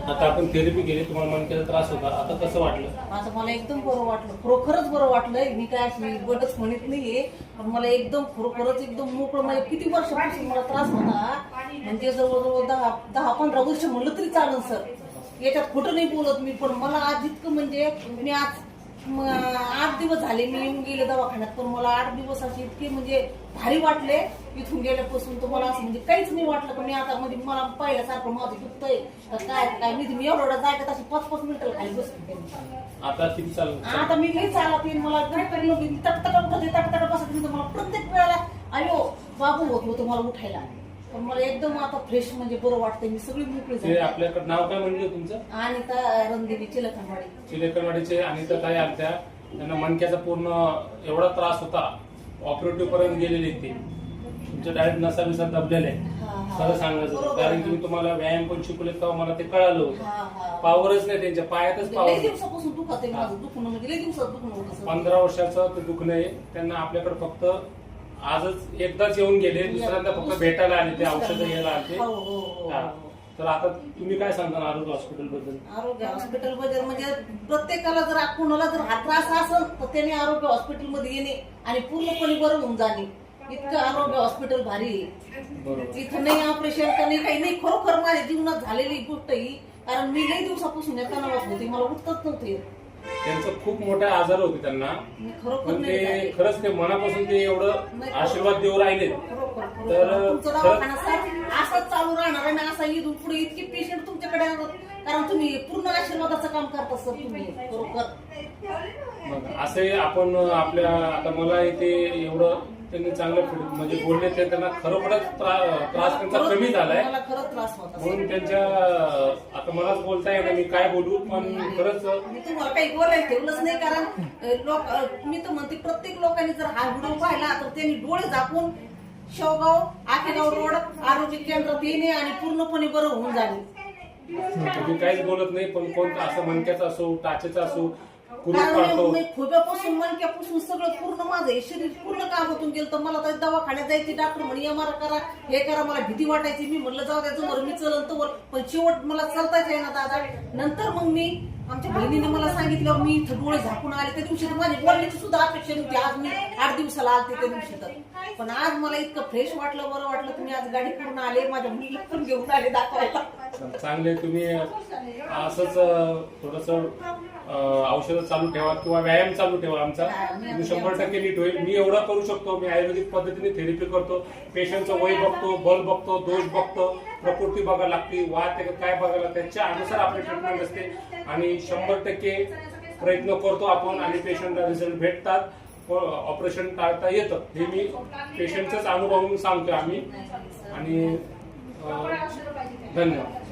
आता आपण थेरपी केली, तुम्हाला मणक्याचा त्रास होता, आता कसं वाटलं? आता मला एकदम बरं वाटलं, खरोखरच बरं वाटलंय. मी काय अशी बडच म्हणत नाहीये, पण मला एकदम खरोखरच एकदम मोकळं. म्हणजे किती वर्षापासून मला त्रास होता, म्हणजे जवळजवळ 10-15 वर्ष म्हणलं तरी चालेल सर. याच्यात खोटं नाही बोलत मी. पण मला आज इतकं म्हणजे मी आज 8 दिवस झाले मी येऊन गेले दवाखान्यात, पण मला 8 दिवस असे इतके म्हणजे भारी वाटले. इथून गेल्यापासून तर मला असं म्हणजे काहीच नाही वाटलं. पण मी आता म्हणजे मला पहिल्यासारखं माझं दुखतंय काय मी एवढा जायचं अशी 5-5 मिनिटं खाली बसते. आता किती चालू? आता मी काही चालत येईल, मला काय करणं तटतट बसत. मला प्रत्येक वेळेला अयो बाबू होत होतं मला उठायला. पण मला एकदम आता फ्रेश म्हणजे बरं वाटतंय. मी सगळी मोकळी झाली. आपल्याकडे नाव काय म्हणलं तुमचं? अनिता रणदेवी चिलकरवाडी. चिलकरवाडीचे अनिता ताई आलत्या. त्यांना मणक्याचा पूर्ण एवढा त्रास होता, ऑपरेटिव्ह पर्यंत गेलेले ते. तुमच्या डायरेक्ट नसा बिसा दबलेल्या आहे. खरं सांगायचं, कारण की मी तुम्हाला व्यायाम पण शिकवले तेव्हा मला ते कळालं होतं. पावरच नाही त्यांच्या पायातच पावर. दिवसापासून दुखत आहे माझं दुखणं, म्हणजे लई दिवसात दुखणं होतं. 15 वर्षाचं ते दुखणं आहे त्यांना. आपल्याकडे फक्त आजच एकदाच येऊन गेले, दुसऱ्यांदा फक्त भेटायला आले, ते औषधं घ्यायला आले. तर आता तुम्ही काय सांगता आरोग्य हॉस्पिटल बद्दल? आरोग्य हॉस्पिटल बद्दल म्हणजे प्रत्येकाला जर कोणाला जर हा त्रास असेल तर त्याने आरोग्य हॉस्पिटल मध्ये येणे आणि पूर्णपणे बरं होऊन जाणे. इतकं आरोग्य हॉस्पिटल भारी आहे. इथं नाही ऑपरेशन तर नाही, काही नाही. खरोखर माझ्या जीवनात झालेली गोष्ट ही. कारण मी लई दिवसापासून तणावात होते, मला उठतच नव्हते. त्यांचं खूप मोठे आजार होते त्यांना, पण ते खरंच ते मनापासून ते एवढं आशीर्वाद देऊ राहिले. तर असंच चालू राहणार आणि असं इथून पुढे इतके पेशंट तुमच्याकडे येतात, कारण तुम्ही पूर्ण आशीर्वादाचं काम करता सर तुम्ही. खरोखर असे आपण आपल्या आता मला इथे एवढं त्यांनी चांगलं म्हणजे बोलले, ते त्यांना खरोखरच त्रास त्यांचा कमी झालाय. मला खरंच त्रास होता म्हणून त्यांच्या आता मलाच बोलता येणार मी काय बोलू, पण खरंच मी तुम्हाला काही बोलायला ठेवलंच नाही. कारण लोक मी तर म्हणते प्रत्येक लोकांनी जर हा व्हिडिओ पाहिला तर त्यांनी डोळे झाकून शेवगाव आखेगाव रोड आरोग्य केंद्रात येणे आणि पूर्णपणे बरं होऊन जाणे. तुम्ही काहीच बोलत नाही, पण कोणतं असं मणक्याचं असो टाचेचं असो खोब्यापासून मणक्यापासून सगळं पूर्ण माझं शरीर पूर्ण कामातून गेलं. तर मला तर दवाखान्यात जायची, डॉक्टर म्हणे MRI करा हे करा. मला भीती वाटायची. मी म्हटलं जाऊ द्या जवळ मी चलन तर, पण शेवट मला चालताच आहे ना दादा. नंतर मग मी आमच्या बहिणीने मला सांगितलं, मी इथं डोळे झाकून आले. त्या दिवशी तर माझी बोलण्याची सुद्धा अपेक्षा नव्हती. आज मी 8 दिवसाला आलते त्या दिवशी तर. पण आज मला इतकं फ्रेश वाटलं, बरं वाटलं. तुम्ही आज गाडी पूर्ण आले, माझ्या मुलीला पण घेऊन आले दाखवायला. चांगले. तुम्ही असंच थोडस औषध चालू ठेवा किंवा व्यायाम चालू ठेवा आमचा. तुम्ही 100% नीट होईल. मी एवढं करू शकतो. मी आयुर्वेदिक पद्धतीने थेरपी करतो. पेशंटचं वय बघतो, बल बघतो, दोष बघतो, प्रकृती बघायला लागते, वाद काय बघायला, त्याच्या अनुसार आपली ट्रीटमेंट असते. आणि 100% प्रयत्न करतो आपण आणि पेशंटला रिझल्ट भेटतात. ऑपरेशन टाळता येतं हे मी पेशंटचाच अनुभव सांगतोय आम्ही. आणि धन्यवाद.